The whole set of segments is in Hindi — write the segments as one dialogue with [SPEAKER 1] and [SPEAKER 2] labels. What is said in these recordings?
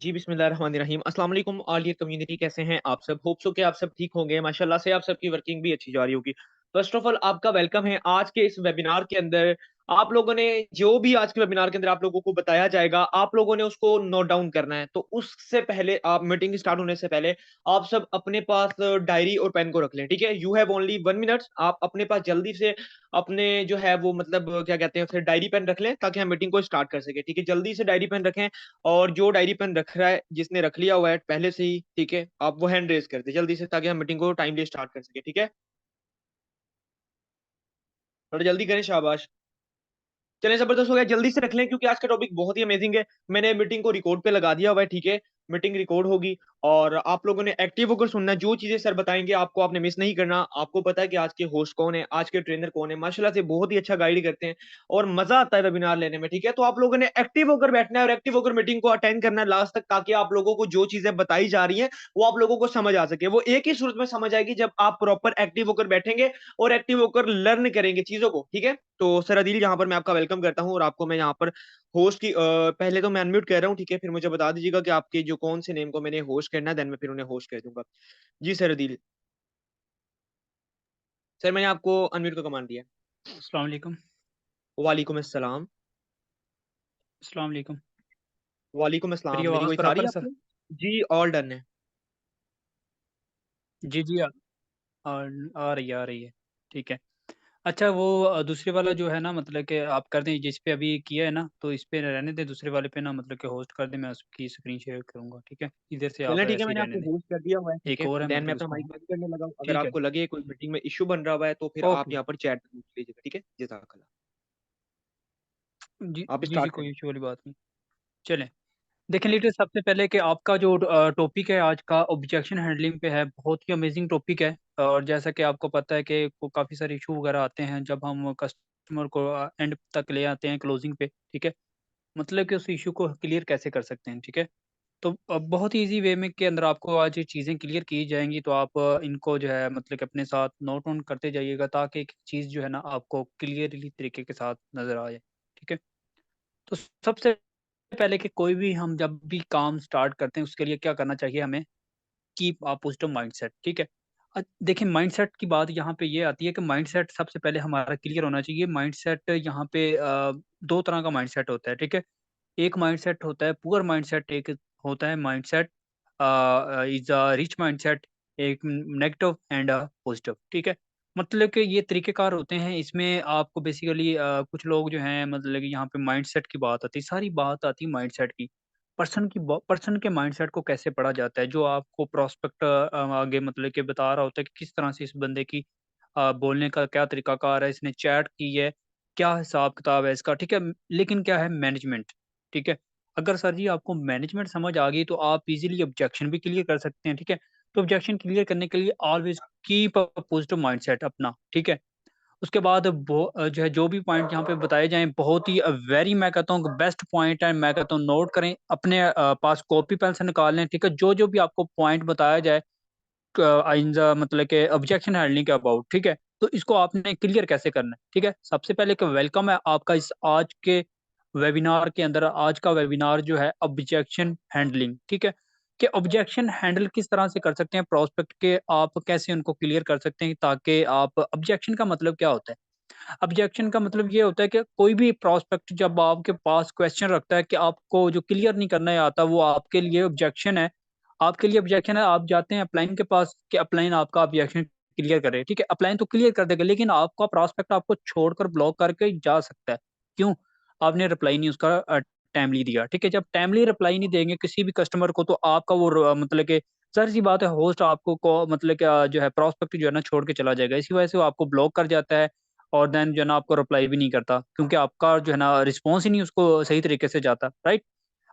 [SPEAKER 1] जी, बिस्मिल्लाहिर्रहमानिर्रहीम। अस्सलाम वालेकुम ऑल डियर कम्युनिटी, कैसे हैं आप सब? होप सो कि आप सब ठीक होंगे। माशाल्लाह से आप सबकी वर्किंग भी अच्छी जा रही होगी। फर्स्ट ऑफ ऑल आपका वेलकम है आज के इस वेबिनार के अंदर। आप लोगों ने जो भी आज के वेबिनार के अंदर आप लोगों को बताया जाएगा, आप लोगों ने उसको नोट डाउन करना है। तो उससे पहले आप मीटिंग स्टार्ट होने से पहले आप सब अपने पास डायरी और पेन को रख लें, ठीक है? You have only 1 minute. आप अपने पास जल्दी से अपने जो है वो मतलब क्या कहते हैं उसे डायरी पेन रख लें ताकि हम मीटिंग को स्टार्ट कर सकें, ठीक है? जल्दी से डायरी पेन रखें। और जो डायरी पेन रख रहा है, जिसने रख लिया हुआ है पहले से ही, ठीक है? आप वो हैंड रेज़ कर दें जल्दी से ताकि हम मीटिंग को टाइमली स्टार्ट कर सकें, ठीक है? थोड़ा जल्दी करें, शाबाश। चलें ज़बरदस्त हो गया, जल्दी से रख लें क्योंकि आज का टॉपिक बहुत ही अमेज़िंग है। मैंने मीटिंग को रिकॉर्ड पे लगा दिया हुआ है, ठीक है? मीटिंग रिकॉर्ड होगी और आप लोगों ने एक्टिव होकर सुनना है, जो चीज़ें सर बताएँगे आपको आपने मिस नहीं करना। आपको पता है कि आज के होस्ट कौन है, आज के ट्रेनर कौन है, माशाल्लाह से बहुत ही अच्छा गाइड करते हैं और मज़ा आता है वेबिनार लेने में, ठीक है? तो आप लोगों ने एक्टिव होकर बैठना है और एक्टिव होकर मीटिंग को अटेंड करना है लास्ट तक ताकि आप लोगों को जो चीज़ें बताई जा रही हैं, वो आप लोगों को समझ आ सके। वो एक ही सूरत में समझ आएगी जब आप प्रॉपर एक्टिव होकर बैठेंगे और एक्टिव होकर लर्न करेंगे चीज़ों को, ठीक है? तो सर अदील यहाँ पर मैं आपका वेलकम करता हूँ और आपको मैं यहाँ पर होस्ट की पहले तो मैं अनम्यूट कर रहा हूँ, ठीक है? फिर मुझे बता दीजिएगा कि आपके जो कौन से नेम को मैंने होस्ट करना है, देन मैं फिर उन्हें होस्ट कर दूँगा। जी सर अदील। सर मैंने आपको अनम्यूट का कमांड दिया है।
[SPEAKER 2] अस्सलाम वालेकुम।
[SPEAKER 1] वालेकुम अस्सलाम।
[SPEAKER 2] अस्सलाम वालेकुम।
[SPEAKER 1] वालेकुम
[SPEAKER 2] मेरी
[SPEAKER 1] अस्सलाम। मेरी
[SPEAKER 2] आवाज़
[SPEAKER 1] वॉइस आ
[SPEAKER 2] बराबर
[SPEAKER 1] रही
[SPEAKER 2] है
[SPEAKER 1] है
[SPEAKER 2] सर?
[SPEAKER 1] आपको? जी, ऑल डन है।
[SPEAKER 2] जी, जी। आ रही है, आ रही है। ठीक है। अच्छा वो दूसरे वाला जो है ना मतलब कि आप कर दें जिस पे अभी किया है ना, तो इस पे रहने दें, दूसरे वाले पे ना मतलब कि होस्ट कर दें, मैं उसकी स्क्रीन शेयर करूँगा, ठीक है? इधर से आप
[SPEAKER 1] चलें ठीक है,
[SPEAKER 2] ऐसे ही
[SPEAKER 1] मैंने
[SPEAKER 2] रहने
[SPEAKER 1] आपको
[SPEAKER 2] दें।
[SPEAKER 1] होस्ट कर दिया हुआ है, ठीक
[SPEAKER 2] एक
[SPEAKER 1] है?
[SPEAKER 2] और है
[SPEAKER 1] देन मैं
[SPEAKER 2] मतलब
[SPEAKER 1] अपना
[SPEAKER 2] इसको
[SPEAKER 1] माइक
[SPEAKER 2] हाँ,
[SPEAKER 1] बंद करने लगा हूँ। अगर
[SPEAKER 2] ठीक है।
[SPEAKER 1] आपको लगे कोई मीटिंग में इश्यू बन रहा हुआ है, तो फिर आप
[SPEAKER 2] ओके।
[SPEAKER 1] यहाँ पर चैट में पूछ लीजिएगा, ठीक है? जज़ाकल्लाह।
[SPEAKER 2] जी,
[SPEAKER 1] आप
[SPEAKER 2] जी, जी,
[SPEAKER 1] स्टार्ट
[SPEAKER 2] कोई
[SPEAKER 1] करें।
[SPEAKER 2] इश्यू वाली बात नहीं। चलें। देखें लीडर सबसे पहले कि आपका जो टॉपिक है आज का ऑब्जेक्शन हैंडलिंग पे है, बहुत ही अमेजिंग टॉपिक है। और जैसा कि आपको पता है कि काफ़ी सारे इशू वगैरह आते हैं जब हम कस्टमर को एंड तक ले आते हैं क्लोजिंग पे, ठीक है? मतलब कि उस इशू को क्लियर कैसे कर सकते हैं, ठीक है? तो बहुत ही ईज़ी वे में के अंदर आपको आज ये चीज़ें क्लियर की जाएँगी, तो आप इनको जो है मतलब कि अपने साथ नोट डाउन करते जाइएगा ताकि एक चीज़ जो है ना आपको क्लियरली तरीके के साथ नज़र आ जाए, ठीक है? तो सबसे पहले कि कोई भी हम जब भी काम स्टार्ट करते हैं उसके लिए क्या करना चाहिए हमें? कीप अ पॉजिटिव माइंडसेट, ठीक है? देखिए माइंडसेट की बात यहाँ पे ये आती है कि माइंडसेट सबसे पहले हमारा क्लियर होना चाहिए। माइंडसेट यहाँ पे 2 तरह का माइंडसेट होता है, ठीक है? एक माइंडसेट होता है पुअर माइंडसेट, एक होता है mindset is a rich mindset, एक नेगेटिव एंड पॉजिटिव, ठीक है? मतलब कि ये तरीकेकार होते हैं, इसमें आपको बेसिकली कुछ लोग जो हैं मतलब कि यहाँ पे माइंडसेट की बात आती है, सारी बात आती है माइंडसेट की। पर्सन के माइंडसेट को कैसे पढ़ा जाता है, जो आपको प्रोस्पेक्ट आगे मतलब कि बता रहा होता है कि किस तरह से इस बंदे की बोलने का क्या तरीकाकार है, इसने चैट की है, क्या हिसाब-किताब है इसका, ठीक है? लेकिन क्या है मैनेजमेंट, ठीक है? अगर सर जी आपको मैनेजमेंट समझ आ गई तो आप इज़िली ऑब्जेक्शन भी क्लियर कर सकते हैं, ठीक है? तो ऑब्जेक्शन क्लियर करने के लिए always keep a positive mindset अपना, ठीक है? उसके बाद जो है जो भी पॉइंट यहाँ पे बताए जाएँ बहुत ही वेरी मैं कहता हूँ बेस्ट पॉइंट है, मैं कहता हूँ नोट करें, अपने पास कॉपी पेन से निकाल लें, ठीक है? जो-जो भी आपको पॉइंट बताया जाए इन द मतलब के ऑब्जेक्शन हैंडलिंग के अबाउट, ठीक है? तो इसको आपने क्लियर कैसे करना है, ठीक है? सबसे पहले कि वेलकम है आपका इस आज के वेबिनार के अंदर। आज का वेबिनार जो है ऑब्जेक्शन हैंडलिंग, ठीक है? कि ऑब्जेक्शन हैंडल किस तरह से कर सकते हैं प्रोस्पेक्ट के, आप कैसे उनको क्लियर कर सकते हैं ताकि आप ऑब्जेक्शन का मतलब क्या होता है? ऑब्जेक्शन का मतलब ये होता है कि कोई भी प्रोस्पेक्ट जब आपके पास क्वेश्चन रखता है कि आपको जो क्लियर नहीं करना है आता, वो आपके लिए ऑब्जेक्शन है। आपके लिए ऑब्जेक्शन है, आप जाते हैं अपलाइन के पास कि अपलाइन आपका ऑब्जेक्शन क्लियर करे, ठीक है? अपलाइन तो क्लियर कर देगा लेकिन आपका प्रोस्पेक्ट आपको छोड़कर ब्लॉक करके जा सकता है। क्यों? आपने रिप्लाई नहीं उसका टाइमली दिया, ठीक है? जब टाइमली रिप्लाई नहीं देंगे किसी भी कस्टमर को तो आपका वो मतलब कि ज़ाहिर-सी बात है होस्ट आपको मतलब क्या जो है प्रोस्पेक्ट जो है ना छोड़ के चला जाएगा। इसी वजह से वो आपको ब्लॉक कर जाता है और देन जो है ना आपको रिप्लाई भी नहीं करता क्योंकि आपका जो है ना रिस्पॉन्स ही नहीं उसको सही तरीके से जाता, राइट?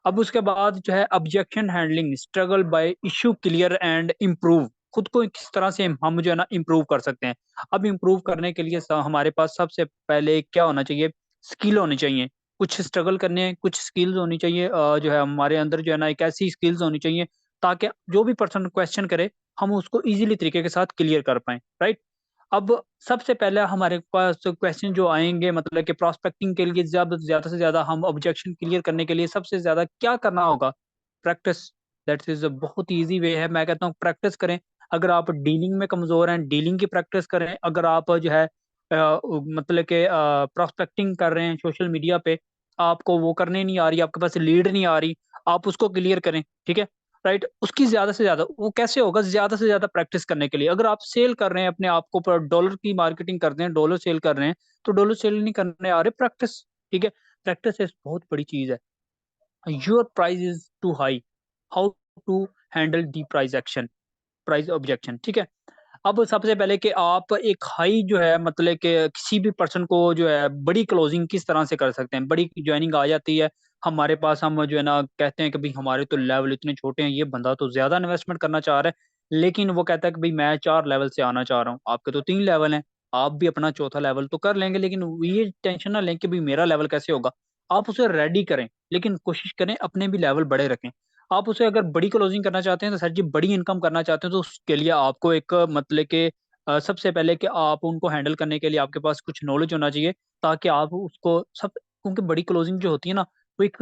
[SPEAKER 2] अब उसके बाद जो है objection handling, struggle bye issue clear and improve. खुद को किस तरह से हम जो है ना इम्प्रूव कर सकते हैं। अब इम्प्रूव करने के लिए हमारे पास सबसे पहले क्या होना चाहिए? स्किल होनी चाहिए। कुछ स्ट्रगल करने हैं, कुछ स्किल्स होनी चाहिए जो है हमारे अंदर जो है ना एक ऐसी स्किल्स होनी चाहिए ताकि जो भी पर्सन क्वेश्चन करे हम उसको ईज़िली तरीके के साथ क्लियर कर पाएँ, राइट? अब सबसे पहले हमारे पास क्वेश्चन जो आएँगे मतलब कि प्रोस्पेक्टिंग के लिए ज़्यादा से ज़्यादा हम ऑब्जेक्शन क्लियर करने के लिए सबसे ज़्यादा क्या करना होगा? प्रैक्टिस, दैट इज बहुत ईजी वे है। मैं कहता हूँ प्रैक्टिस करें। अगर आप डीलिंग में कमजोर हैं, डीलिंग की प्रैक्टिस करें। अगर आप जो है मतलब कि प्रोस्पेक्टिंग कर रहे हैं सोशल मीडिया पे, आपको वो करने नहीं आ रही, आपके पास लीड नहीं आ रही, आप उसको क्लियर करें। ठीक है, राइट। उसकी ज्यादा से ज्यादा वो कैसे होगा, ज्यादा से ज्यादा प्रैक्टिस करने के लिए। अगर आप सेल कर रहे हैं अपने आप को, पर डॉलर की मार्केटिंग करते हैं, डॉलर सेल कर रहे हैं, तो डॉलर सेल नहीं करने आ रहे, प्रैक्टिस। ठीक है, प्रैक्टिस एक बहुत बड़ी चीज है। Your price is too high, how to handle the price action, price objection. ठीक है, अब सबसे पहले कि आप एक हाई जो है मतलब कि किसी भी पर्सन को जो है बड़ी क्लोजिंग किस तरह से कर सकते हैं। बड़ी ज्वाइनिंग आ जाती है हमारे पास, हम जो है ना कहते हैं कि भाई हमारे तो लेवल इतने छोटे हैं, ये बंदा तो ज्यादा इन्वेस्टमेंट करना चाह रहा है, लेकिन वो कहता है कि भाई मैं 4 लेवल से आना चाह रहा हूँ, आपके तो 3 लेवल हैं, आप भी अपना चौथा लेवल तो कर लेंगे, लेकिन ये टेंशन ना लें कि भाई मेरा लेवल कैसे होगा। आप उसे रेडी करें, लेकिन कोशिश करें अपने भी लेवल बड़े रखें। आप उसे अगर बड़ी क्लोजिंग करना चाहते हैं तो सर जी, बड़ी इनकम करना चाहते हैं, तो उसके लिए आपको एक मतलब कि सबसे पहले कि आप उनको हैंडल करने के लिए आपके पास कुछ नॉलेज होना चाहिए, ताकि आप उसको सब, क्योंकि बड़ी क्लोजिंग जो होती है ना, वो एक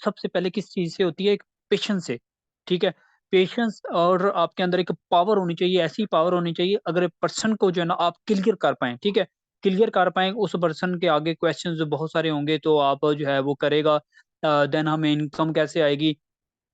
[SPEAKER 2] सबसे पहले किस चीज से होती है, एक पेशेंस से। ठीक है, पेशेंस, और आपके अंदर एक पावर होनी चाहिए, ऐसी पावर होनी चाहिए, अगर पर्सन को जो है ना आप क्लियर कर पाए। ठीक है, क्लियर कर पाए, उस पर्सन के आगे क्वेश्चंस जो बहुत सारे होंगे तो आप जो है वो करेगा, देन हमें इनकम कैसे आएगी,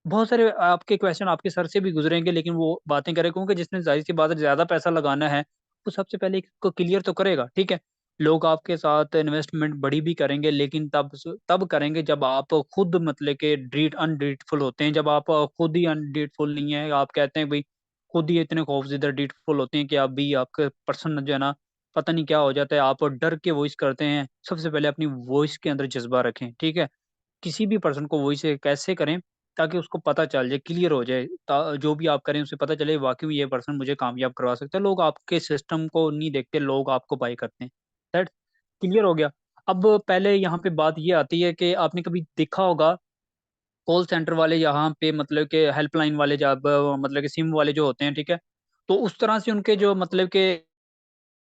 [SPEAKER 2] बहुत सारे आपके क्वेश्चन आपके सर से भी गुजरेंगे, लेकिन वो बातें करे, क्योंकि जिसने जाहिर सी बात है ज्यादा पैसा लगाना है, वो सबसे पहले इसको क्लियर तो करेगा। ठीक है, लोग आपके साथ इन्वेस्टमेंट बड़ी भी करेंगे, लेकिन तब करेंगे जब आप खुद मतलब के डीट अनडीटफुल होते हैं, जब आप खुद ही अनडीटफुल नहीं है, आप कहते हैं भाई खुद ही इतने खौफजदा डीटफुल होते हैं कि आप भी आपके पर्सन जो है ना पता नहीं क्या हो जाता है, आप डर के वॉइस करते हैं। सबसे पहले अपनी वॉइस के अंदर जज्बा रखें। ठीक है, किसी भी पर्सन को वॉइस कैसे करें ताकि उसको पता चल जाए, क्लियर हो जाए, जो भी आप करें उसे पता चले वाकई में ये पर्सन मुझे कामयाब करवा सकता है। लोग आपके सिस्टम को नहीं देखते, लोग आपको बाय करते हैं। दैट क्लियर हो गया। अब पहले यहाँ पे बात ये आती है कि आपने कभी देखा होगा कॉल सेंटर वाले यहाँ पे मतलब के हेल्पलाइन वाले, जब मतलब के सिम वाले जो होते हैं, ठीक है, तो उस तरह से उनके जो मतलब के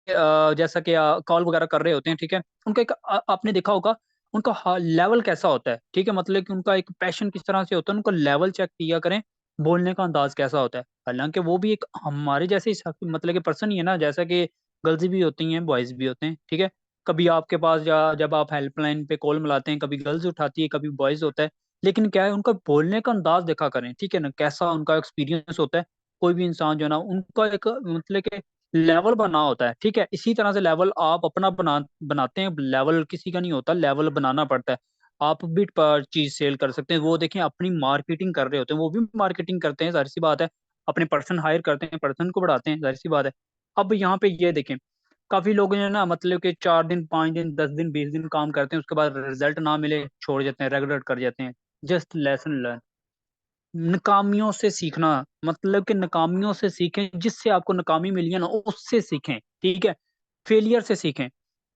[SPEAKER 2] जैसा कि कॉल वगैरह कर रहे होते हैं, ठीक है, उनका एक आपने देखा होगा उनका लेवल कैसा होता है। ठीक है, मतलब कि उनका एक पैशन किस तरह से होता है, उनका लेवल चेक किया करें, बोलने का अंदाज कैसा होता है। हालांकि वो भी एक हमारे जैसे ही मतलब कि पर्सन ही है ना, जैसा कि गर्ल्स भी होती हैं, बॉयज भी होते हैं। ठीक है, कभी आपके पास जब आप हेल्पलाइन पे कॉल मिलाते हैं, कभी गर्ल्स उठाती है, कभी बॉयज होता है, लेकिन क्या है उनका बोलने का अंदाज देखा करें। ठीक है ना, कैसा उनका एक्सपीरियंस होता है। कोई भी इंसान जो है ना, उनका एक मतलब कि लेवल बना होता है। ठीक है, इसी तरह से लेवल आप अपना बनाते हैं, लेवल किसी का नहीं होता, लेवल बनाना पड़ता है। आप भी पर चीज सेल कर सकते हैं, वो देखें अपनी मार्केटिंग कर रहे होते हैं, वो भी मार्केटिंग करते हैं, जाहिर सी बात है। अपने पर्सन हायर करते हैं, पर्सन को बढ़ाते हैं, जाहिर सी बात है। अब यहाँ पे ये देखें, काफी लोग जो है ना मतलब कि 4 दिन 5 दिन 10 दिन 20 दिन काम करते हैं, उसके बाद रिजल्ट ना मिले छोड़ जाते हैं, रेगुलर कर जाते हैं। जस्ट लेसन लर्न, नाकामियों से सीखना, मतलब कि नाकामियों से सीखें, जिससे आपको नाकामी मिली है ना उससे सीखें। ठीक है, फेलियर से सीखें।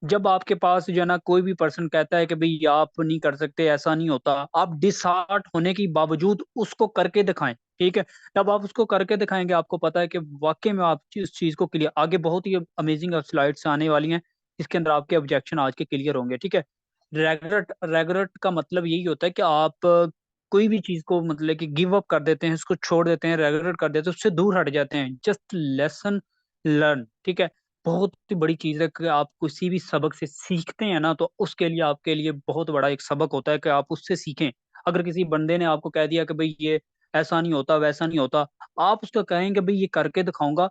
[SPEAKER 2] जब आपके पास जो है ना कोई भी पर्सन कहता है कि भाई आप नहीं कर सकते, ऐसा नहीं होता, आप डिसहार्ट होने के बावजूद उसको करके दिखाएं। ठीक है, जब आप उसको करके दिखाएंगे, आपको पता है कि वाकई में आप इस चीज को क्लियर, आगे बहुत ही अमेजिंग स्लाइड्स आने वाली हैं, इसके अंदर आपके ऑब्जेक्शन आज के क्लियर होंगे। ठीक है, रेगरेट, रेगरेट का मतलब यही होता है कि आप कोई भी चीज को मतलब कि गिव अप कर देते हैं, उसको छोड़ देते हैं, रेगुलेट कर देते हैं, उससे दूर हट जाते हैं। Just lesson learn. ठीक है, बहुत ही बड़ी चीज है कि आप किसी भी सबक से सीखते हैं ना, तो उसके लिए आपके लिए बहुत बड़ा एक सबक होता है कि आप उससे सीखें। अगर किसी बंदे ने आपको कह दिया कि भाई ये ऐसा नहीं होता, वैसा नहीं होता, आप उसको कहेंगे भाई ये करके दिखाऊंगा,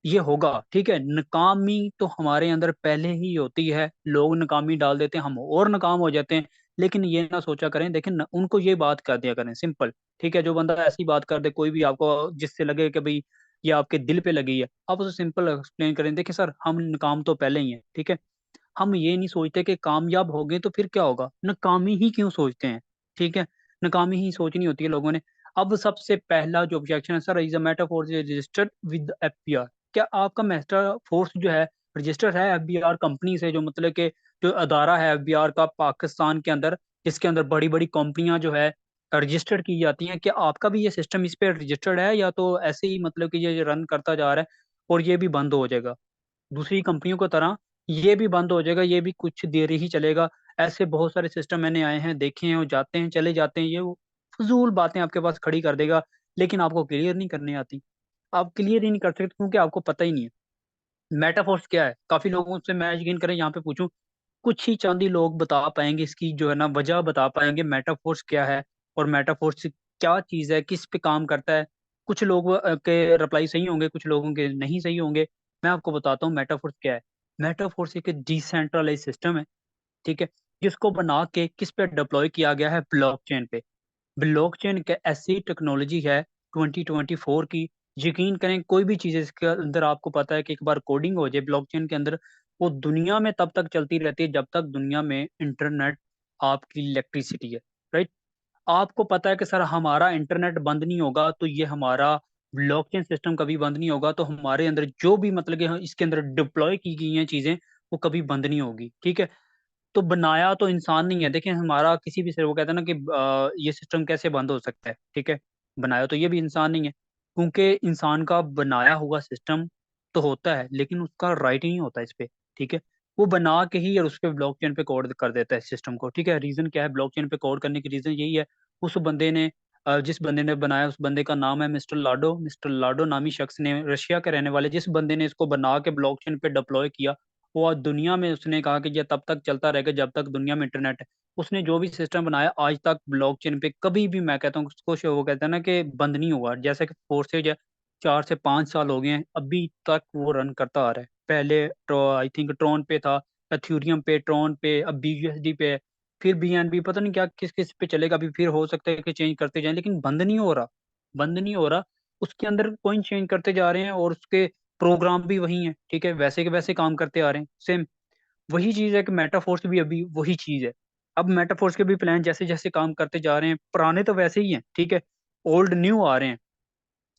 [SPEAKER 2] ये होगा। ठीक है, नाकामी तो हमारे अंदर पहले ही होती है, लोग नाकामी डाल देते हैं, हम और नाकाम हो जाते हैं। लेकिन ये ना सोचा करें, देखें न, उनको ये बात कर दिया करें सिंपल। ठीक है, जो बंदा ऐसी बात कर दे कोई भी आपको, जिससे लगे कि भाई ये आपके दिल पे लगी है, आप उसे सिंपल एक्सप्लेन करें, देखिए सर हम नाकाम तो पहले ही हैं। ठीक है, हम ये नहीं सोचते कि कामयाब हो गए तो फिर क्या होगा, नाकामी ही क्यों सोचते हैं। ठीक है, नाकामी ही सोचनी होती है लोगों ने। अब सबसे पहला जो ऑब्जेक्शन है, sir is a metaphor registered with FBR, क्या आपका मेटाफोर्स जो है रजिस्टर्ड है एफबीआर कंपनी से, जो मतलब कि जो अदारा है एफबीआर का पाकिस्तान के अंदर, इसके अंदर बड़ी बड़ी कंपनियां जो है रजिस्टर्ड की जाती हैं, क्या आपका भी ये सिस्टम इस पे रजिस्टर्ड है, या तो ऐसे ही मतलब कि ये रन करता जा रहा है और ये भी बंद हो जाएगा दूसरी कंपनियों की तरह, ये भी बंद हो जाएगा, ये भी कुछ देर ही चलेगा। ऐसे बहुत सारे सिस्टम मैंने आए हैं, देखे हैं, और जाते हैं, चले जाते हैं, ये फजूल बातें आपके पास खड़ी कर देगा, लेकिन आपको क्लियर नहीं करनी आती। आप क्लियर ही नहीं कर सकते क्योंकि आपको पता ही नहीं है मेटाफोर्स क्या है। काफी लोगों से मैं यकीन करें यहाँ पे पूछूं, कुछ ही चंद ही लोग बता पाएंगे इसकी जो है ना वजह बता पाएंगे मेटाफोर्स क्या है, और मेटाफोर्स क्या चीज है, किस पे काम करता है। कुछ लोग के रिप्लाई सही होंगे, कुछ लोगों के नहीं सही होंगे। मैं आपको बताता हूँ मेटाफोर्स क्या है। मेटाफोर्स एक डिसेंट्रलाइज सिस्टम है, ठीक है, जिसको बना के किस पे डिप्लॉय किया गया है, ब्लॉकचेन पे। ब्लॉकचेन एक ऐसी टेक्नोलॉजी है 2024 की, यकीन करें कोई भी चीज़ इसके अंदर आपको पता है कि एक बार कोडिंग हो जाए ब्लॉकचेन के अंदर, वो दुनिया में तब तक चलती रहती है जब तक दुनिया में इंटरनेट, आपकी इलेक्ट्रिसिटी है, राइट। आपको पता है कि सर हमारा इंटरनेट बंद नहीं होगा तो ये हमारा ब्लॉकचेन सिस्टम कभी बंद नहीं होगा, तो हमारे अंदर जो भी मतलब कि इसके अंदर डिप्लॉय की गई हैं चीज़ें वो कभी बंद नहीं होगी, ठीक है। तो बनाया तो इंसान नहीं है, देखिए हमारा किसी भी से वो कहते हैं ना कि ये सिस्टम कैसे बंद हो सकता है, ठीक है। बनाया तो ये भी इंसान नहीं है, क्योंकि इंसान का बनाया हुआ सिस्टम तो होता है लेकिन उसका राइट नहीं होता इस पे, ठीक है। वो बना के ही और उस पे ब्लॉकचेन पे कोड कर देता है सिस्टम को, ठीक है। रीजन क्या है ब्लॉकचेन पे कोड करने की, रीजन यही है, उस बंदे ने जिस बंदे ने बनाया उस बंदे का नाम है मिस्टर लाडो। मिस्टर लाडो नामी शख्स ने, रशिया के रहने वाले जिस बंदे ने इसको बना के ब्लॉकचेन पे डिप्लॉय किया, वो आज दुनिया में उसने कहा कि ये तब तक चलता रहेगा जब तक दुनिया में इंटरनेट है। उसने जो भी सिस्टम बनाया आज तक ब्लॉकचेन पे कभी भी, मैं कहता हूँ उसको, वो कहता है ना कि बंद नहीं हुआ। जैसे कि फोर्सेज है, 4 से 5 साल हो गए हैं अभी तक वो रन करता आ रहा है। पहले आई थिंक ट्रॉन पे था, एथ्यूरियम पे, ट्रॉन पे, अब BUSD पे है, फिर BNB, पता नहीं क्या किस किस पे चलेगा अभी, फिर हो सकता है कि चेंज करते जाएं, लेकिन बंद नहीं हो रहा, बंद नहीं हो रहा। उसके अंदर कोइन चेंज करते जा रहे हैं और उसके प्रोग्राम भी वही है, ठीक है, वैसे के वैसे काम करते आ रहे हैं सेम। वही चीज है कि मेटाफोर्स भी अभी वही चीज है। अब मेटाफोर्स के भी प्लान जैसे जैसे काम करते जा रहे हैं, पुराने तो वैसे ही हैं, ठीक है, ओल्ड न्यू आ रहे हैं।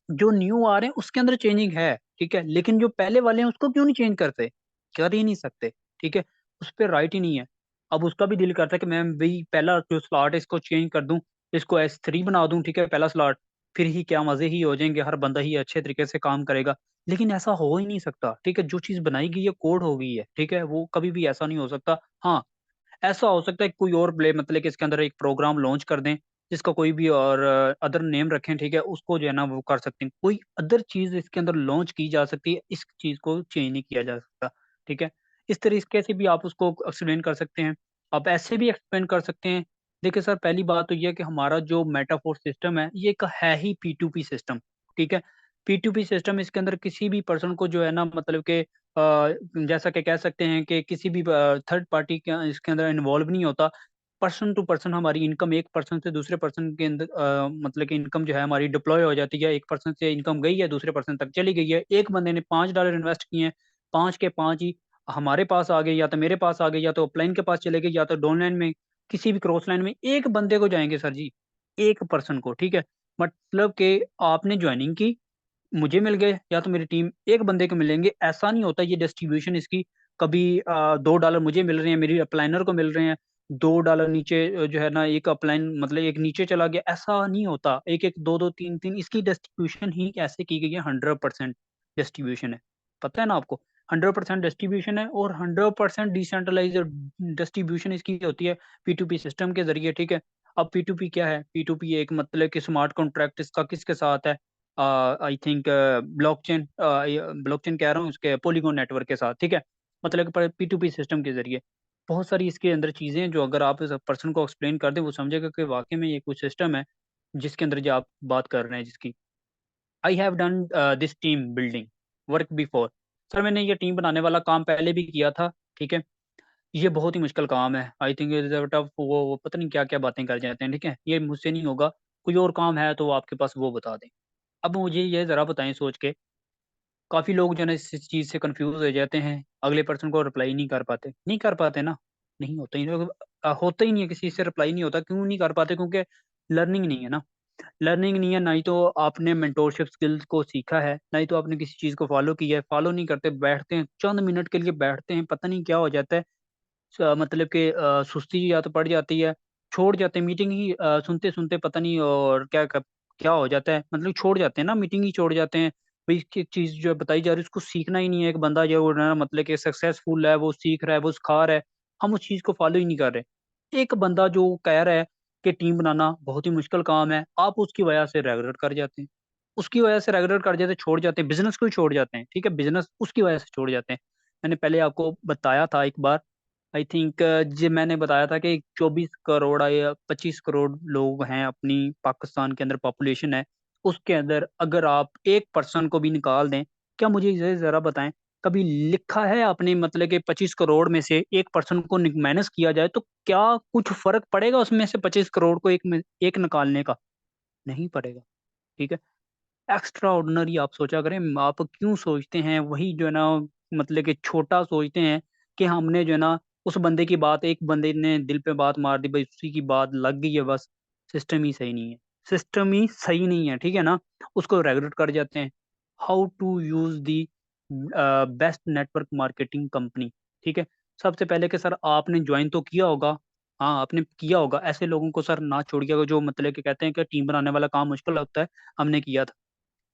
[SPEAKER 2] जो न्यू आ रहे हैं उसके अंदर चेंजिंग है, ठीक है, लेकिन जो पहले वाले हैं उसको क्यों नहीं चेंज करते, कर ही नहीं सकते, ठीक है। उस पर राइट ही नहीं है। अब उसका भी दिल करता है कि मैं भाई पहला जो स्लॉट है इसको चेंज कर दूं, इसको S3 बना दूं, ठीक है, पहला स्लॉट, फिर ही क्या मजे ही हो जाएंगे, हर बंदा ही अच्छे तरीके से काम करेगा। लेकिन ऐसा हो ही नहीं सकता, ठीक है। जो चीज बनाई गई है कोड हो गई है, ठीक है, वो कभी भी ऐसा नहीं हो सकता। हाँ, ऐसा हो सकता है कि कोई और प्ले मतलब कि इसके अंदर एक प्रोग्राम लॉन्च कर दें जिसका कोई भी और अदर नेम रखें, ठीक है, उसको जो है ना वो कर सकते हैं। कोई अदर चीज इसके अंदर लॉन्च की जा सकती है, इस चीज को चेंज नहीं किया जा सकता, ठीक है। इस तरीके से भी आप उसको एक्सप्लेन कर सकते हैं, आप ऐसे भी एक्सप्लेन कर सकते हैं। देखिए सर, पहली बात तो ये है कि हमारा जो मेटाफोर सिस्टम है ये एक है ही P2P सिस्टम, ठीक है। P2P सिस्टम, इसके अंदर किसी भी पर्सन को जो है ना मतलब कि जैसा कि कह सकते हैं कि किसी भी थर्ड पार्टी के इसके अंदर इन्वॉल्व नहीं होता। पर्सन टू पर्सन हमारी इनकम एक पर्सन से दूसरे पर्सन के अंदर मतलब कि इनकम जो है हमारी डिप्लॉय हो जाती है। एक पर्सन से इनकम गई है दूसरे पर्सन तक चली गई है। एक बंदे ने $5 इन्वेस्ट किए हैं, 5 के 5 ही हमारे पास आ गए, या तो मेरे पास आ गए, या तो अपलाइन के पास चले गए, या तो डाउन लाइन में किसी भी क्रॉस लाइन में एक बंदे को जाएंगे सर जी, एक पर्सन को, ठीक है। मतलब कि आपने ज्वाइनिंग की, मुझे मिल गए, या तो मेरी टीम एक बंदे को मिलेंगे, ऐसा नहीं होता ये डिस्ट्रीब्यूशन इसकी। कभी $2 मुझे मिल रहे हैं, मेरी अपलाइनर को मिल रहे हैं, $2 नीचे जो है ना एक अपलाइन मतलब एक नीचे चला गया, ऐसा नहीं होता। एक एक दो दो तीन तीन इसकी डिस्ट्रीब्यूशन ही कैसे की गई है, 100% डिस्ट्रीब्यूशन है, पता है ना आपको। 100% डिस्ट्रीब्यूशन है और 100% डिसेंट्रलाइज डिस्ट्रीब्यूशन इसकी होती है P2P सिस्टम के जरिए, ठीक है। अब P2P क्या है, P2P एक मतलब कि स्मार्ट कॉन्ट्रैक्ट इसका किसके साथ है, आई थिंक ब्लॉकचेन, ब्लॉकचेन कह रहा हूँ उसके पॉलीगॉन नेटवर्क के साथ, ठीक है। मतलब P2P सिस्टम के जरिए बहुत सारी इसके अंदर चीजें हैं जो अगर आप इस पर्सन को एक्सप्लेन कर दें वो समझेगा कि वाकई में ये कुछ सिस्टम है जिसके अंदर जो आप बात कर रहे हैं जिसकी। I have done this team building work before. Sir मैंने ये टीम बनाने वाला काम पहले भी किया था, ठीक है। ये बहुत ही मुश्किल काम है, आई थिंक वो पता नहीं क्या क्या बातें कर जाते हैं, ठीक है, ये मुझसे नहीं होगा। कोई और काम है तो वो आपके पास वो बता दें। अब मुझे ये जरा बताएं सोच के, काफी लोग जो है ना इस चीज से कंफ्यूज हो जाते हैं, अगले पर्सन को रिप्लाई नहीं कर पाते, नहीं कर पाते ना, नहीं होता ही होता ही नहीं है, किसी से रिप्लाई नहीं होता, क्यों नहीं कर पाते, क्योंकि लर्निंग नहीं है ना। लर्निंग नहीं है, ना ही तो आपने मेंटोरशिप स्किल्स को सीखा है, ना ही तो आपने किसी चीज को फॉलो किया है, फॉलो नहीं करते, बैठते हैं चंद मिनट के लिए बैठते हैं, पता नहीं क्या हो जाता है। मतलब कि सुस्ती या तो पड़ जाती है, छोड़ जाते हैं मीटिंग ही सुनते सुनते, पता नहीं और क्या क्या हो जाता है, मतलब छोड़ जाते हैं ना, मीटिंग ही छोड़ जाते हैं। भाई की चीज जो बताई जा रही है उसको सीखना ही नहीं है। एक बंदा जो है ना मतलब कि सक्सेसफुल है, वो सीख रहा है, वो सिखा रहा है, हम उस चीज को फॉलो ही नहीं कर रहे। एक बंदा जो कह रहा है कि टीम बनाना बहुत ही मुश्किल काम है, आप उसकी वजह से रेगुलर कर जाते हैं। उसकी वजह से रेगुलर कर जाते, छोड़ जाते हैं, बिजनेस को ही छोड़ जाते हैं, ठीक है, बिजनेस उसकी वजह से छोड़ जाते हैं। मैंने पहले आपको बताया था एक बार, आई थिंक, जी मैंने बताया था कि 24 करोड़ या 25 करोड़ लोग हैं अपनी पाकिस्तान के अंदर, पॉपुलेशन है। उसके अंदर अगर आप एक पर्सन को भी निकाल दें, क्या मुझे ये जरा बताएं, कभी लिखा है आपने मतलब कि 25 करोड़ में से एक पर्सन को माइनस किया जाए तो क्या कुछ फर्क पड़ेगा उसमें से 25 करोड़ को एक निकालने का? नहीं पड़ेगा, ठीक है। एक्स्ट्रा ऑर्डिनरी आप सोचा करें, आप क्यों सोचते हैं वही जो है ना, मतलब कि छोटा सोचते हैं कि हमने जो है ना उस बंदे की बात, एक बंदे ने दिल पे बात मार दी भाई, उसी की बात लग गई है बस। सिस्टम ही सही नहीं है, सिस्टम ही सही नहीं है, ठीक है ना। उसको रेगुलेट कर जाते हैं। How to use the best network marketing company, ठीक है। सबसे पहले कि सर आपने ज्वाइन तो किया होगा, हाँ आपने किया होगा, ऐसे लोगों को सर ना छोड़िएगा जो मतलब कि कहते हैं कि टीम बनाने वाला काम मुश्किल होता है, हमने किया था।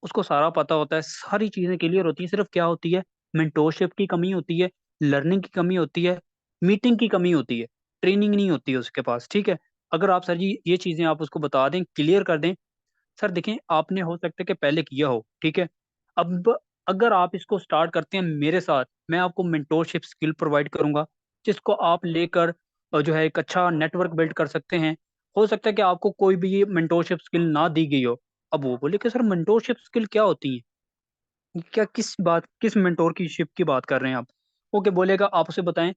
[SPEAKER 2] उसको सारा पता होता है, सारी चीजें क्लियर होती हैं, सिर्फ क्या होती है, मेंटोरशिप की कमी होती है, लर्निंग की कमी होती है, मीटिंग की कमी होती है, ट्रेनिंग नहीं होती है उसके पास, ठीक है। अगर आप सर जी ये चीजें आप उसको बता दें, क्लियर कर दें, सर देखें आपने हो सकता है कि पहले किया हो, ठीक है। अब अगर आप इसको स्टार्ट करते हैं मेरे साथ, मैं आपको मेंटोरशिप स्किल प्रोवाइड करूंगा, जिसको आप लेकर जो है एक अच्छा नेटवर्क बिल्ड कर सकते हैं। हो सकता है कि आपको कोई भी ये मेंटोरशिप स्किल ना दी गई हो। अब वो बोले कि सर मेंटोरशिप स्किल क्या होती है, क्या किस बात, किस मेंटोर की शिप की बात कर रहे हैं आप? ओके, बोलेगा आप उसे बताएं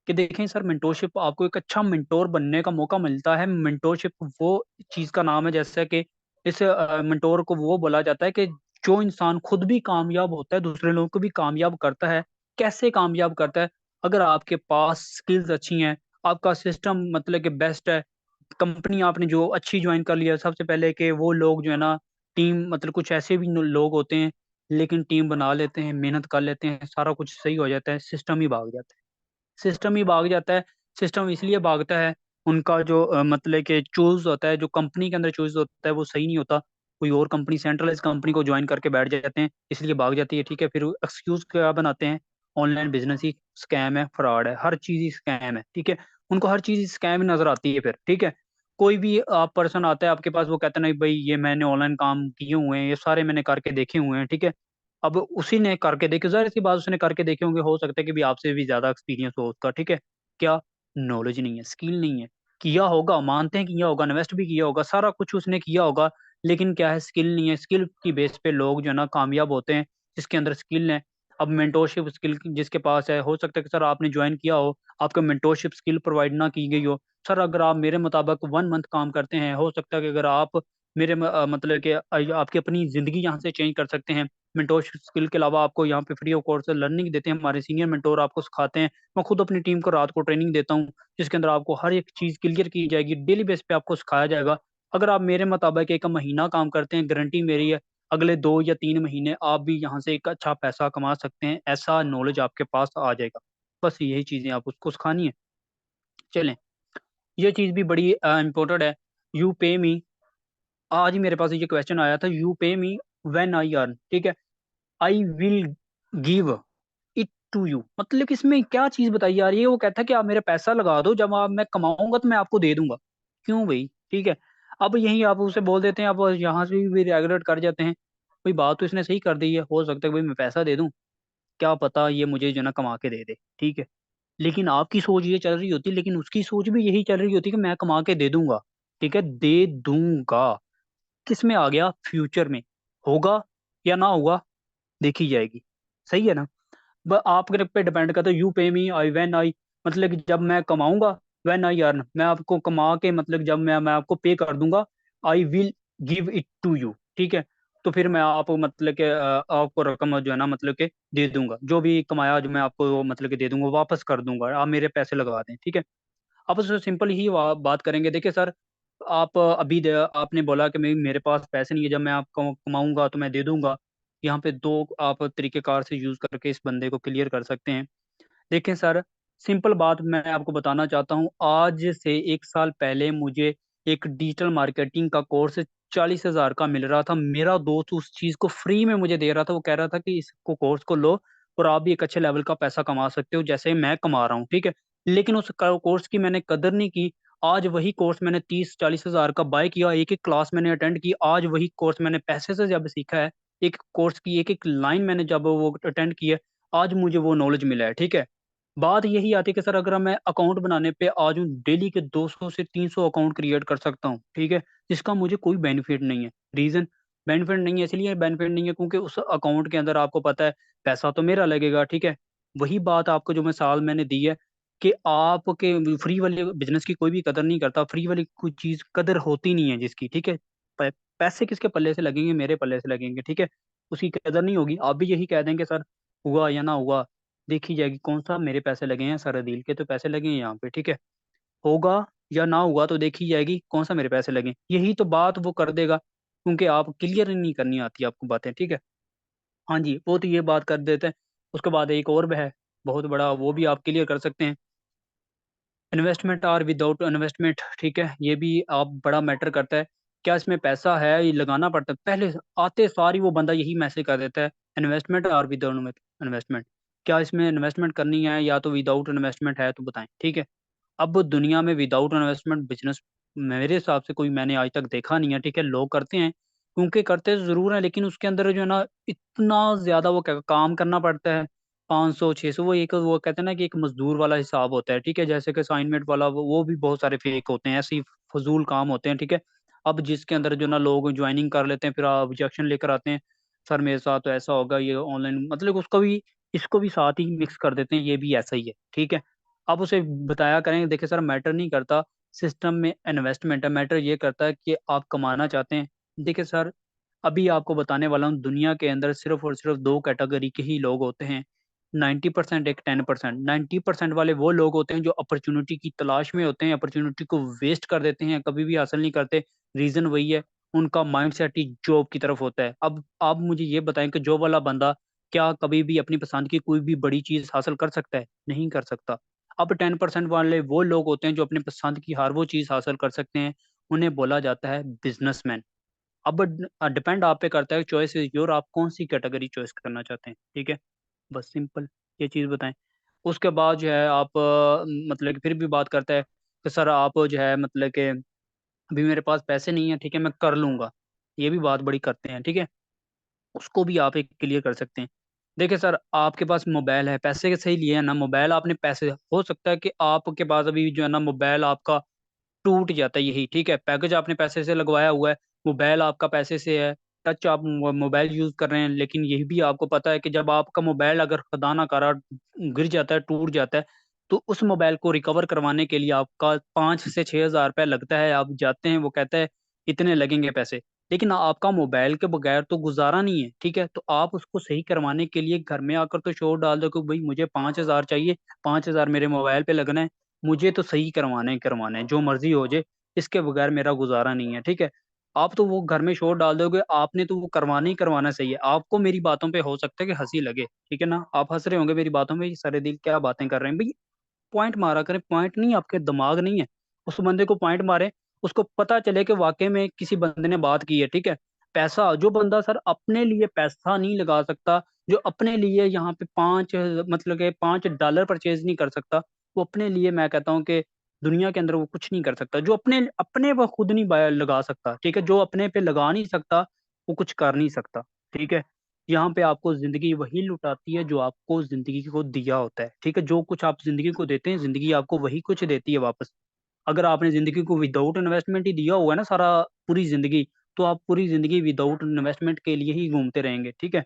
[SPEAKER 2] कि देखें सर, मेंटोरशिप आपको एक अच्छा मेंटोर बनने का मौका मिलता है। मेंटोरशिप वो चीज का नाम है, जैसे कि इस मेंटोर को वो बोला जाता है कि जो इंसान खुद भी कामयाब होता है, दूसरे लोगों को भी कामयाब करता है। कैसे कामयाब करता है? अगर आपके पास स्किल्स अच्छी हैं, आपका सिस्टम मतलब कि बेस्ट है, कंपनी आपने जो अच्छी ज्वाइन कर लिया, सबसे पहले कि वो लोग जो है ना, टीम मतलब कुछ ऐसे भी लोग होते हैं, लेकिन टीम बना लेते हैं, मेहनत कर लेते हैं, सारा कुछ सही हो जाता है, सिस्टम ही भाग जाता है। सिस्टम ही भाग जाता है। सिस्टम इसलिए भागता है, उनका जो मतलब कि चूज होता है, जो कंपनी के अंदर चूज होता है वो सही नहीं होता। कोई और कंपनी, सेंट्रलाइज कंपनी को ज्वाइन करके बैठ जाते हैं, इसलिए भाग जाती है, ठीक है। फिर एक्सक्यूज क्या बनाते हैं, ऑनलाइन बिजनेस ही स्कैम है, फ्रॉड है, हर चीज ही स्कैम है, ठीक है। उनको हर चीज स्कैम ही नजर आती है फिर, ठीक है। कोई भी आप पर्सन आता है आपके पास, वो कहता है नहीं भाई ये मैंने ऑनलाइन काम किए हुए हैं, ये सारे मैंने करके देखे हुए हैं, ठीक है। अब उसी ने करके देखे, जाहिर सी बात उसने करके देखे होंगे, हो सकता है कि भी आपसे भी ज्यादा एक्सपीरियंस हो उसका, ठीक है। क्या नॉलेज नहीं है, स्किल नहीं है। किया होगा, मानते हैं किया होगा, इन्वेस्ट भी किया होगा, सारा कुछ उसने किया होगा, लेकिन क्या है, स्किल नहीं है। स्किल की बेस पे लोग जो है ना कामयाब होते हैं, जिसके अंदर स्किल है। अब मेंटोरशिप स्किल जिसके पास है, हो सकता है कि सर आपने ज्वाइन किया हो, आपको मेंटोरशिप स्किल प्रोवाइड ना की गई हो। सर अगर आप मेरे मुताबिक 1 मंथ काम करते हैं, हो सकता है कि अगर आप मेरे मतलब कि आपकी अपनी जिंदगी यहाँ से चेंज कर सकते हैं। मेंटोरशिप स्किल के अलावा आपको यहाँ पे फ्री ऑफ कोर्स लर्निंग देते हैं, हमारे सीनियर मेंटोर आपको सिखाते हैं। मैं खुद अपनी टीम को रात को ट्रेनिंग देता हूँ, जिसके अंदर आपको हर एक चीज़ क्लियर की जाएगी, डेली बेस पे आपको सिखाया जाएगा। अगर आप मेरे मुताबिक एक महीना काम करते हैं, गारंटी मेरी है, अगले 2 या 3 महीने आप भी यहाँ से एक अच्छा पैसा कमा सकते हैं, ऐसा नॉलेज आपके पास आ जाएगा। बस यही चीज़ें आप उसको सिखानी है। चलें, ये चीज़ भी बड़ी इंपॉर्टेंट है। यू पे मी, आज ही मेरे पास ये क्वेश्चन आया था, यू पे मी व्हेन आई अर्न, ठीक है, I will give it to you. मतलब कि इसमें क्या चीज बताई जा रही है? वो कहता है कि आप मेरे पैसा लगा दो, जब आप मैं कमाऊंगा तो मैं आपको दे दूंगा। क्यों भाई, ठीक है। अब यही आप उसे बोल देते हैं, आप यहाँ से भी रेगुलेट कर जाते हैं। कोई बात तो इसने सही कर दी है, हो सकता है भाई मैं पैसा दे दूं, क्या पता ये मुझे जो है ना कमा के दे दे, ठीक है। लेकिन आपकी सोच ये चल रही होती, लेकिन उसकी सोच भी यही चल रही होती कि मैं कमा के दे दूंगा, ठीक है, दे दूंगा। किस में आ गया, फ्यूचर में होगा या ना होगा, देखी जाएगी, सही है ना। आपके पे डिपेंड करता है, यू पे मी आई व्हेन आई, मतलब कि जब मैं कमाऊंगा, व्हेन आई अर्न, मैं आपको कमा के मतलब जब मैं आपको पे कर दूंगा, I will give it to you, ठीक है। तो फिर मैं आपको मतलब कि आपको रकम जो है ना मतलब कि दे दूंगा, जो भी कमाया जो मैं आपको मतलब कि दे दूंगा, वापस कर दूंगा, आप मेरे पैसे लगा दें, ठीक है। आप उससे सिंपल ही बात करेंगे, देखिए सर, आप आपने बोला कि मेरे पास पैसे नहीं है, जब मैं आपको कमाऊंगा तो मैं दे दूंगा। यहाँ पे दो आप तरीकेकार से यूज करके इस बंदे को क्लियर कर सकते हैं। देखें सर, सिंपल बात मैं आपको बताना चाहता हूँ, आज से 1 साल पहले मुझे एक डिजिटल मार्केटिंग का कोर्स 40,000 का मिल रहा था। मेरा दोस्त उस चीज़ को फ्री में मुझे दे रहा था, वो कह रहा था कि इसको कोर्स को लो और आप भी एक अच्छे लेवल का पैसा कमा सकते हो जैसे मैं कमा रहा हूँ, ठीक है। लेकिन उस कोर्स की मैंने कदर नहीं की। आज वही कोर्स मैंने 30-40 हज़ार का बाय किया, एक एक क्लास मैंने अटेंड की, आज वही कोर्स मैंने पैसे से जब सीखा है, एक कोर्स की एक एक लाइन मैंने जब वो अटेंड की है, आज मुझे वो नॉलेज मिला है। ठीक है, बात यही आती है कि सर अगर मैं अकाउंट बनाने पे आज हूँ, डेली के 200 से 300 अकाउंट क्रिएट कर सकता हूँ, ठीक है, जिसका मुझे कोई बेनिफिट नहीं है। रीजन, बेनिफिट नहीं है इसलिए बेनिफिट नहीं है क्योंकि उस अकाउंट के अंदर आपको पता है पैसा तो मेरा लगेगा। ठीक है, वही बात आपको जो मिसाल मैंने दी है कि आपके फ्री वाले बिजनेस की कोई भी कदर नहीं करता, फ्री वाली कोई चीज कदर होती नहीं है जिसकी। ठीक है, पैसे किसके पल्ले से लगेंगे, मेरे पल्ले से लगेंगे। ठीक है, उसकी कदर नहीं होगी। आप भी यही कह देंगे सर हुआ या ना हुआ देखी जाएगी, कौन सा मेरे पैसे लगे हैं, सर अदील के तो पैसे लगे हैं यहाँ पे। ठीक है, होगा या ना हुआ तो देखी जाएगी कौन सा मेरे पैसे लगे हैं। यही तो बात वो कर देगा क्योंकि आप क्लियर नहीं करनी आती आपको बातें। ठीक है, हाँ जी, वो तो ये बात कर देते हैं। उसके बाद एक और है बहुत बड़ा, वो भी आप क्लियर कर सकते हैं, इन्वेस्टमेंट और विदाउट इन्वेस्टमेंट। ठीक है, ये भी आप बड़ा मैटर करता है, क्या इसमें पैसा है, ये लगाना पड़ता है। पहले आते सारी वो बंदा यही मैसेज कर देता है, इन्वेस्टमेंट और विदाउट इन्वेस्टमेंट, क्या इसमें इन्वेस्टमेंट करनी है या तो विदाउट इन्वेस्टमेंट है तो बताएं। ठीक है, अब दुनिया में विदाउट इन्वेस्टमेंट बिजनेस मेरे हिसाब से कोई मैंने आज तक देखा नहीं है। ठीक है, लोग करते हैं क्योंकि करते तो जरूर है, लेकिन उसके अंदर जो है ना इतना ज्यादा वो क्या काम करना पड़ता है, 500-600, वो एक वो कहते हैं ना कि एक मजदूर वाला हिसाब होता है। ठीक है, जैसे कि असाइनमेंट वाला वो भी बहुत सारे फेक होते हैं, ऐसे ही फजूल काम होते हैं। ठीक है, अब जिसके अंदर जो ना लोग ज्वाइनिंग कर लेते हैं फिर ऑब्जेक्शन लेकर आते हैं, सर मेरे साथ तो ऐसा होगा, ये ऑनलाइन मतलब उसको भी इसको भी साथ ही मिक्स कर देते हैं, ये भी ऐसा ही है। ठीक है, आप उसे बताया करेंगे देखिए सर मैटर नहीं करता सिस्टम में इन्वेस्टमेंट है, मैटर ये करता है कि आप कमाना चाहते हैं। देखिए सर, अभी आपको बताने वाला हूँ, दुनिया के अंदर सिर्फ और सिर्फ दो कैटेगरी के ही लोग होते हैं, 90%, एक 10%। 90% वाले वो लोग होते हैं जो अपॉर्चुनिटी की तलाश में होते हैं, अपॉर्चुनिटी को वेस्ट कर देते हैं, कभी भी हासिल नहीं करते। रीजन वही है, उनका माइंड सेट ही जॉब की तरफ होता है। अब आप मुझे ये बताएं कि जॉब वाला बंदा क्या कभी भी अपनी पसंद की कोई भी बड़ी चीज हासिल कर सकता है? नहीं कर सकता। अब 10% वाले वो लोग होते हैं जो अपनी पसंद की हर वो चीज हासिल कर सकते हैं, उन्हें बोला जाता है बिजनेसमैन। अब डिपेंड आप पे करता है, चॉइस इज योर, आप कौन सी कैटेगरी चॉइस करना चाहते हैं। ठीक है, बस सिंपल ये चीज़ बताएं। उसके बाद जो है आप मतलब कि फिर भी बात करता है कि सर आप जो है मतलब कि अभी मेरे पास पैसे नहीं है, ठीक है मैं कर लूंगा, ये भी बात बड़ी करते हैं। ठीक है, उसको भी आप एक क्लियर कर सकते हैं। देखिए सर, आपके पास मोबाइल है, पैसे के सही लिए है ना, मोबाइल आपने पैसे, हो सकता है कि आपके पास अभी जो है ना मोबाइल आपका टूट जाता है, यही ठीक है, पैकेज आपने पैसे से लगवाया हुआ है, मोबाइल आपका पैसे से है, टच आप मोबाइल यूज कर रहे हैं, लेकिन यही भी आपको पता है कि जब आपका मोबाइल अगर खुदा ना करा गिर जाता है, टूट जाता है, तो उस मोबाइल को रिकवर करवाने के लिए आपका 5 से 6 हज़ार रुपये लगता है। आप जाते हैं, वो कहता है इतने लगेंगे पैसे, लेकिन आपका मोबाइल के बगैर तो गुजारा नहीं है। ठीक है, तो आप उसको सही करवाने के लिए घर में आकर तो शोर डाल दो कि भाई मुझे 5 हज़ार चाहिए, 5 हज़ार मेरे मोबाइल पे लगना है, मुझे तो सही करवाने हैं, जो मर्जी हो जाए, इसके बगैर मेरा गुजारा नहीं है। ठीक है, आप तो वो घर में शोर डाल दोगे, आपने तो वो करवाना ही करवाना सही है। आपको मेरी बातों पे हो सकता है कि हंसी लगे, ठीक है ना, आप हंस रहे होंगे मेरी बातों में, ये सारे दिल क्या बातें कर रहे हैं भाई। पॉइंट मारा करें, पॉइंट नहीं, आपके दिमाग नहीं है, उस बंदे को पॉइंट मारे, उसको पता चले कि वाकई में किसी बंदे ने बात की है। ठीक है, पैसा जो बंदा सर अपने लिए पैसा नहीं लगा सकता, जो अपने लिए यहाँ पे मतलब के $5 परचेज नहीं कर सकता, वो अपने लिए मैं कहता हूँ कि दुनिया के अंदर वो कुछ नहीं कर सकता। जो अपने अपने वो खुद नहीं लगा सकता, ठीक है, जो अपने पे लगा नहीं सकता वो कुछ कर नहीं सकता। ठीक है, यहाँ पे आपको जिंदगी वही लुटाती है जो आपको जिंदगी को दिया होता है। ठीक है, जो कुछ आप जिंदगी को देते हैं, जिंदगी आपको वही कुछ देती है वापस। अगर आपने जिंदगी को विदाउट इन्वेस्टमेंट ही दिया हुआ है ना सारा, पूरी जिंदगी, तो आप पूरी जिंदगी विदाउट इन्वेस्टमेंट के लिए ही घूमते रहेंगे। ठीक है,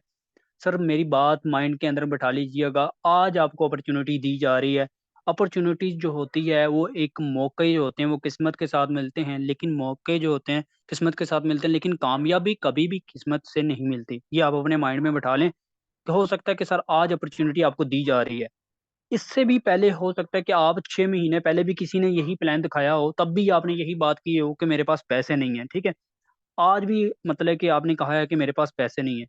[SPEAKER 2] सर मेरी बात माइंड के अंदर बैठा लीजिएगा, आज आपको अपॉर्चुनिटी दी जा रही है। अपॉर्चुनिटीज जो होती है वो एक मौके जो होते हैं वो किस्मत के साथ मिलते हैं, लेकिन मौके जो होते हैं किस्मत के साथ मिलते हैं, लेकिन कामयाबी कभी भी किस्मत से नहीं मिलती। ये आप अपने माइंड में बैठा लें कि हो सकता है कि सर आज अपॉर्चुनिटी आपको दी जा रही है, इससे भी पहले हो सकता है कि आप 6 महीने पहले भी किसी ने यही प्लान दिखाया हो, तब भी आपने यही बात की हो कि मेरे पास पैसे नहीं है। ठीक है, आज भी मतलब कि आपने कहा है कि मेरे पास पैसे नहीं है,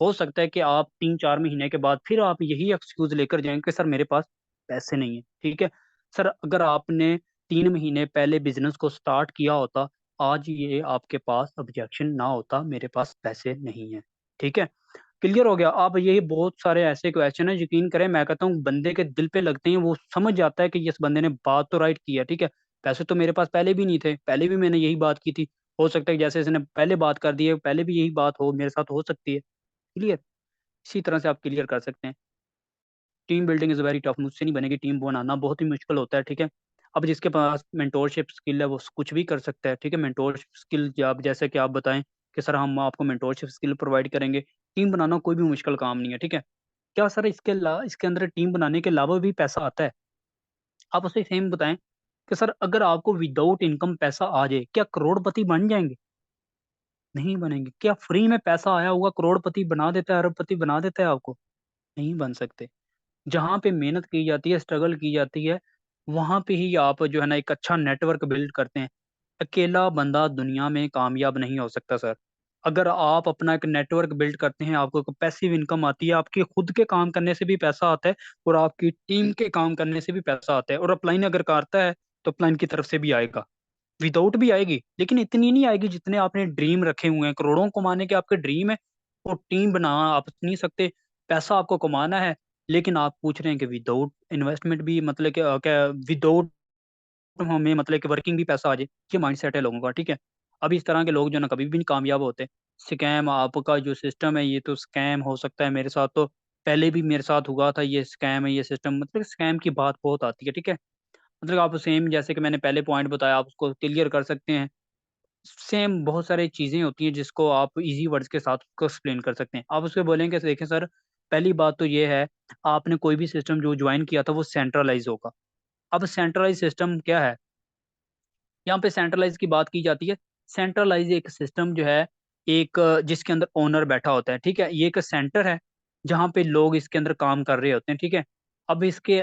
[SPEAKER 2] हो सकता है कि आप 3-4 महीने के बाद फिर आप यही एक्सक्यूज लेकर जाएंगे कि सर मेरे पास पैसे नहीं है। ठीक है, सर अगर आपने 3 महीने पहले बिजनेस को स्टार्ट किया होता, आज ये आपके पास ऑब्जेक्शन ना होता, मेरे पास पैसे नहीं है। ठीक है, क्लियर हो गया। आप यही बहुत सारे ऐसे क्वेश्चन है, यकीन करें मैं कहता हूँ बंदे के दिल पे लगते हैं, वो समझ जाता है कि इस बंदे ने बात तो राइट की है। ठीक है, पैसे तो मेरे पास पहले भी नहीं थे, पहले भी मैंने यही बात की थी। हो सकता है जैसे इसने पहले बात कर दी है, पहले भी यही बात हो मेरे साथ हो सकती है। क्लियर। इसी तरह से आप क्लियर कर सकते हैं। Team building is very tough, मुझसे नहीं बनेगी, टीम बनाना बहुत ही मुश्किल होता है, ठीक है। अब जिसके पास मेंटोरशिप स्किल है वो कुछ भी कर सकता है, ठीक है। मेंटोरशिप स्किल आप जैसे कि आप बताएं कि सर हम आपको मेंटोरशिप स्किल प्रोवाइड करेंगे, टीम बनाना कोई भी मुश्किल काम नहीं है, ठीक है। क्या सर इसके अंदर टीम बनाने के अलावा भी पैसा आता है? आप उसे सेम बताएं कि सर अगर आपको विदाउट इनकम पैसा आ जाए, क्या करोड़पति बन जाएंगे? नहीं बनेंगे। क्या फ्री में पैसा आया हुआ करोड़पति बना देता है, अरबपति बना देता है आपको? नहीं बन सकते। जहाँ पे मेहनत की जाती है, स्ट्रगल की जाती है, वहां पे ही आप जो है ना एक अच्छा नेटवर्क बिल्ड करते हैं। अकेला बंदा दुनिया में कामयाब नहीं हो सकता सर। अगर आप अपना एक नेटवर्क बिल्ड करते हैं, आपको एक पैसिव इनकम आती है, आपके खुद के काम करने से भी पैसा आता है, और आपकी टीम के काम करने से भी पैसा आता है, और अपलाइन अगर करता है तो अपलाइन की तरफ से भी आएगा, विदाउट भी आएगी, लेकिन इतनी नहीं आएगी जितने आपने ड्रीम रखे हुए हैं। करोड़ों कमाने के आपके ड्रीम है, वो टीम बना आप नहीं सकते। पैसा आपको कमाना है, लेकिन आप पूछ रहे हैं कि विदाउट इन्वेस्टमेंट भी, मतलब कि क्या विदाउट हमें मतलब कि वर्किंग भी पैसा आ जाए? ये माइंड सेट है लोगों का, ठीक है। अब इस तरह के लोग जो ना कभी भी नहीं कामयाब होते। स्कैम आपका जो सिस्टम है, ये तो स्कैम हो सकता है, मेरे साथ तो पहले भी मेरे साथ हुआ था, ये स्कैम है ये सिस्टम, मतलब स्कैम की बात बहुत आती है, ठीक है। मतलब आप सेम जैसे कि मैंने पहले पॉइंट बताया, आप उसको क्लियर कर सकते हैं। सेम बहुत सारी चीजें होती हैं जिसको आप इजी वर्ड्स के साथ उसको एक्सप्लेन कर सकते हैं। आप उसके बोलेंगे देखें सर, पहली बात तो ये है, आपने कोई भी सिस्टम जो ज्वाइन किया था वो सेंट्रलाइज होगा। अब सेंट्रलाइज सिस्टम क्या है? यहाँ पे सेंट्रलाइज की बात की जाती है। सेंट्रलाइज एक सिस्टम जो है, एक जिसके अंदर ओनर बैठा होता है, ठीक है। ये एक सेंटर है जहाँ पे लोग इसके अंदर काम कर रहे होते हैं, ठीक है। अब इसके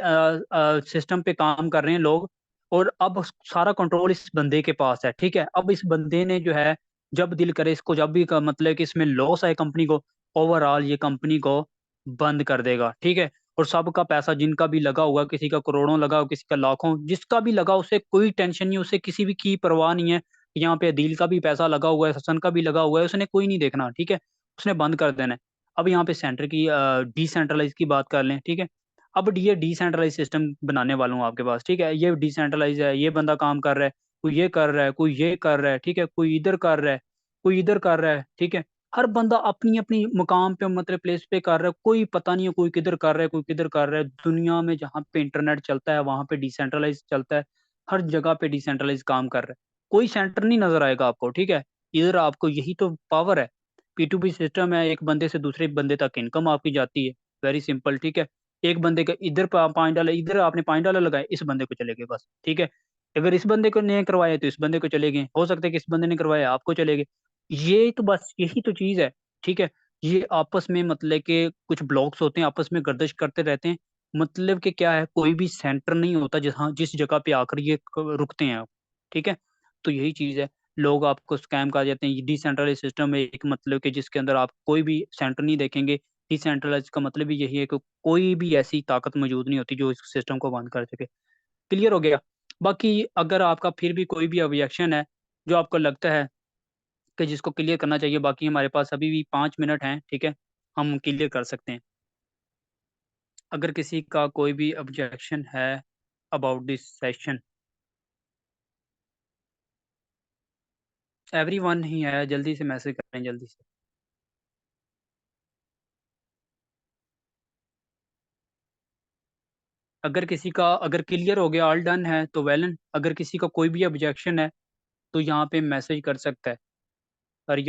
[SPEAKER 2] सिस्टम पे काम कर रहे हैं लोग, और अब सारा कंट्रोल इस बंदे के पास है, ठीक है। अब इस बंदे ने जो है, जब दिल करे इसको, जब भी मतलब कि इसमें लॉस आए कंपनी को, ओवरऑल ये कंपनी को बंद कर देगा, ठीक है। और सबका पैसा जिनका भी लगा हुआ, किसी का करोड़ों लगा हो, किसी का लाखों, जिसका भी लगा, उसे कोई टेंशन नहीं, उसे किसी भी की परवाह नहीं है। यहाँ पे दिल का भी पैसा लगा हुआ है, हसन का भी लगा हुआ है, उसने कोई नहीं देखना, ठीक है। उसने बंद कर देना है। अब यहाँ पे सेंटर की डिसेंट्रलाइज की बात कर लें, ठीक है। अब ये डिसेंट्रलाइज सिस्टम बनाने वाला हूँ आपके पास, ठीक है। ये डिसेंट्रलाइज है, ये बंदा काम कर रहा है, कोई ये कर रहा है, कोई ये कर रहा है, ठीक है, कोई इधर कर रहा है, कोई इधर कर रहा है, ठीक है। हर बंदा अपनी अपनी मुकाम पे, मतलब प्लेस पे कर रहा है, कोई पता नहीं है कोई किधर कर रहा है, कोई किधर कर रहा है। दुनिया में जहाँ पे इंटरनेट चलता है वहां पे डिसेंट्रलाइज चलता है। हर जगह पे डिसेंट्रलाइज काम कर रहा है। कोई सेंटर नहीं नजर आएगा आपको, ठीक है। इधर आपको, यही तो पावर है। P2P सिस्टम है, एक बंदे से दूसरे बंदे तक इनकम आपकी जाती है। वेरी सिंपल, ठीक है। एक बंदे का इधर $5, इधर आपने $5 लगाए, इस बंदे को चले गए बस, ठीक है। अगर इस बंदे को नहीं करवाए तो इस बंदे को चले गए, हो सकता है कि इस बंदे ने करवाए आपको चले गए। ये तो बस यही तो चीज है, ठीक है। ये आपस में मतलब के कुछ ब्लॉक्स होते हैं, आपस में गर्दिश करते रहते हैं। मतलब कि क्या है, कोई भी सेंटर नहीं होता जहाँ जिस जगह पे आकर ये रुकते हैं आप, ठीक है। तो यही चीज है। लोग आपको स्कैम कर जाते हैं। डिसेंट्रलाइज सिस्टम है एक, मतलब कि जिसके अंदर आप कोई भी सेंटर नहीं देखेंगे। डिसेंट्रलाइज का मतलब भी यही है कि कोई भी ऐसी ताकत मौजूद नहीं होती जो इस सिस्टम को बंद कर सके। क्लियर हो गया? बाकी अगर आपका फिर भी कोई भी ऑब्जेक्शन है जो आपको लगता है कि जिसको क्लियर करना चाहिए, बाकी हमारे पास अभी भी 5 मिनट हैं, ठीक है। हम क्लियर कर सकते हैं। अगर किसी का कोई भी ऑब्जेक्शन है अबाउट दिस सेशन। एवरीवन ही है, जल्दी से मैसेज करें, जल्दी से। अगर किसी का, अगर क्लियर हो गया, ऑल डन है तो वेलन। अगर किसी का कोई भी ऑब्जेक्शन है तो यहाँ पे मैसेज कर सकता है। हरी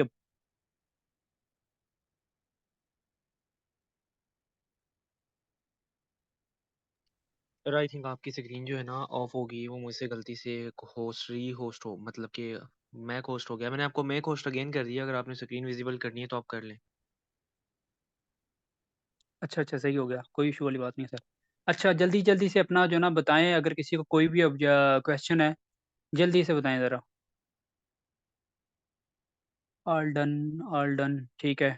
[SPEAKER 1] सर आई थिंक आपकी स्क्रीन जो है ना ऑफ होगी, वो मुझसे गलती से होस्ट री होस्ट हो, मतलब कि मैक होस्ट हो गया। मैंने आपको मैक होस्ट अगेन कर दिया, अगर आपने स्क्रीन विजिबल करनी है तो आप कर लें।
[SPEAKER 2] अच्छा अच्छा, सही हो गया, कोई इशू वाली बात नहीं है सर। अच्छा, जल्दी जल्दी से अपना जो ना बताएं, अगर किसी को कोई भी क्वेश्चन है जल्दी से बताएं ज़रा। ऑल डन, ऑल डन, ठीक है।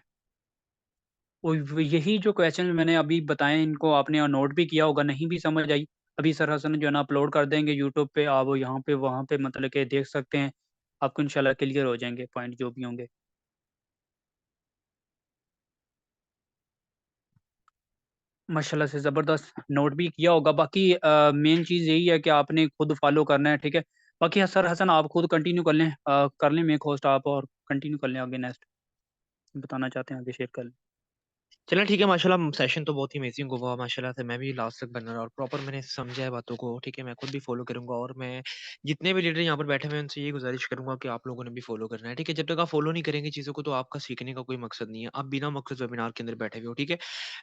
[SPEAKER 2] और यही जो क्वेश्चन मैंने अभी बताए, इनको आपने नोट भी किया होगा, नहीं भी समझ आई अभी सर हसन जो है ना अपलोड कर देंगे यूट्यूब पे, आप यहाँ पे वहाँ पे मतलब कि देख सकते हैं। आपको इंशाल्लाह क्लियर हो जाएंगे पॉइंट जो भी होंगे। माशाल्लाह से ज़बरदस्त नोट भी किया होगा। बाकी मेन चीज़ यही है कि आपने खुद फॉलो करना है, ठीक है। बाकी हाँ, सर हसन आप खुद कंटिन्यू कर लें मेक होस्ट आप, और कंटिन्यू कर लें आगे नेक्स्ट बताना चाहते हैं आगे शेयर कर लें।
[SPEAKER 1] चलें ठीक है, माशाल्लाह सेशन तो बहुत ही अमेजिंग हुआ माशाल्लाह से। मैं भी लास्ट तक बना रहा और प्रॉपर मैंने समझा है बातों को, ठीक है? मैं खुद भी फॉलो करूँगा और मैं जितने भी लीडर यहाँ पर बैठे हुए हैं उनसे ये गुज़ारिश करूँगा कि आप लोगों ने भी फॉलो करना है, ठीक है? जब तक आप फॉलो नहीं करेंगे चीज़ों को तो आपका सीखने का कोई मकसद नहीं है। आप बिना मकसद वेबिनार के अंदर बैठे हुए हो, ठीक है?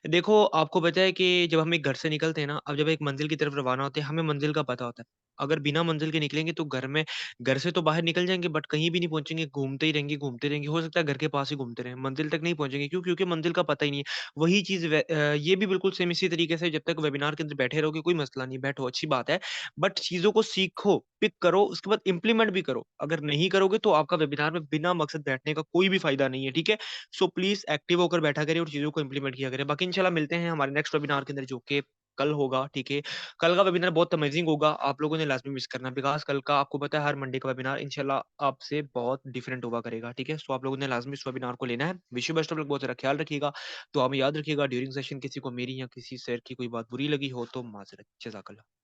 [SPEAKER 1] देखो, आपको पता है कि जब हम एक घर से निकलते हैं ना, अब जब एक मंज़िल की तरफ रवाना होते हैं, हमें मंज़िल का पता होता है। अगर बिना मंज़िल के निकलेंगे तो घर से तो बाहर निकल जाएँगे बट कहीं भी नहीं पहुँचेंगे, घूमते ही रहेंगे, घूमते रहेंगे। हो सकता है घर के पास ही घूमते रहें, मंज़िल तक नहीं पहुँचेंगे। क्यों? क्योंकि मंज़िल का पता ही नहीं है। वही चीज़ ये भी बिल्कुल सेम इसी तरीके से जब तक वेबिनार के अंदर बैठे रहोगे कोई मसला नहीं, बैठो अच्छी बात है। बट चीज़ों को सीखो, पिक करो, उसके बाद इम्प्लीमेंट भी करो। अगर नहीं करोगे तो आपका वेबिनार में बिना मकसद बैठने का कोई भी फ़ायदा नहीं है, ठीक है? सो प्लीज़ एक्टिव होकर बैठा करें और चीज़ों को इम्प्लीमेंट किया करें। बाकी इंशाल्लाह मिलते हैं हमारे नेक्स्ट वेबिनार के अंदर जो कि कल होगा, ठीक है? कल का वेबिनार बहुत अमेज़िंग होगा, आप लोगों ने लाज़मी मिस करना बिकॉज़ कल का आपको पता है हर मंडे का वेबिनार इंशाल्लाह आपसे बहुत डिफरेंट हुआ करेगा, ठीक है? सो आप लोगों ने लाज़मी इस वेबिनार को लेना है। Wish you best of luck, बहुत सारा ख्याल रखिएगा। दुआ में याद रखिएगा ड्यूरिंग सेशन किसी को मेरी या किसी सर की कोई बात बुरी लगी हो तो माज़रत। जज़ाकल्लाह।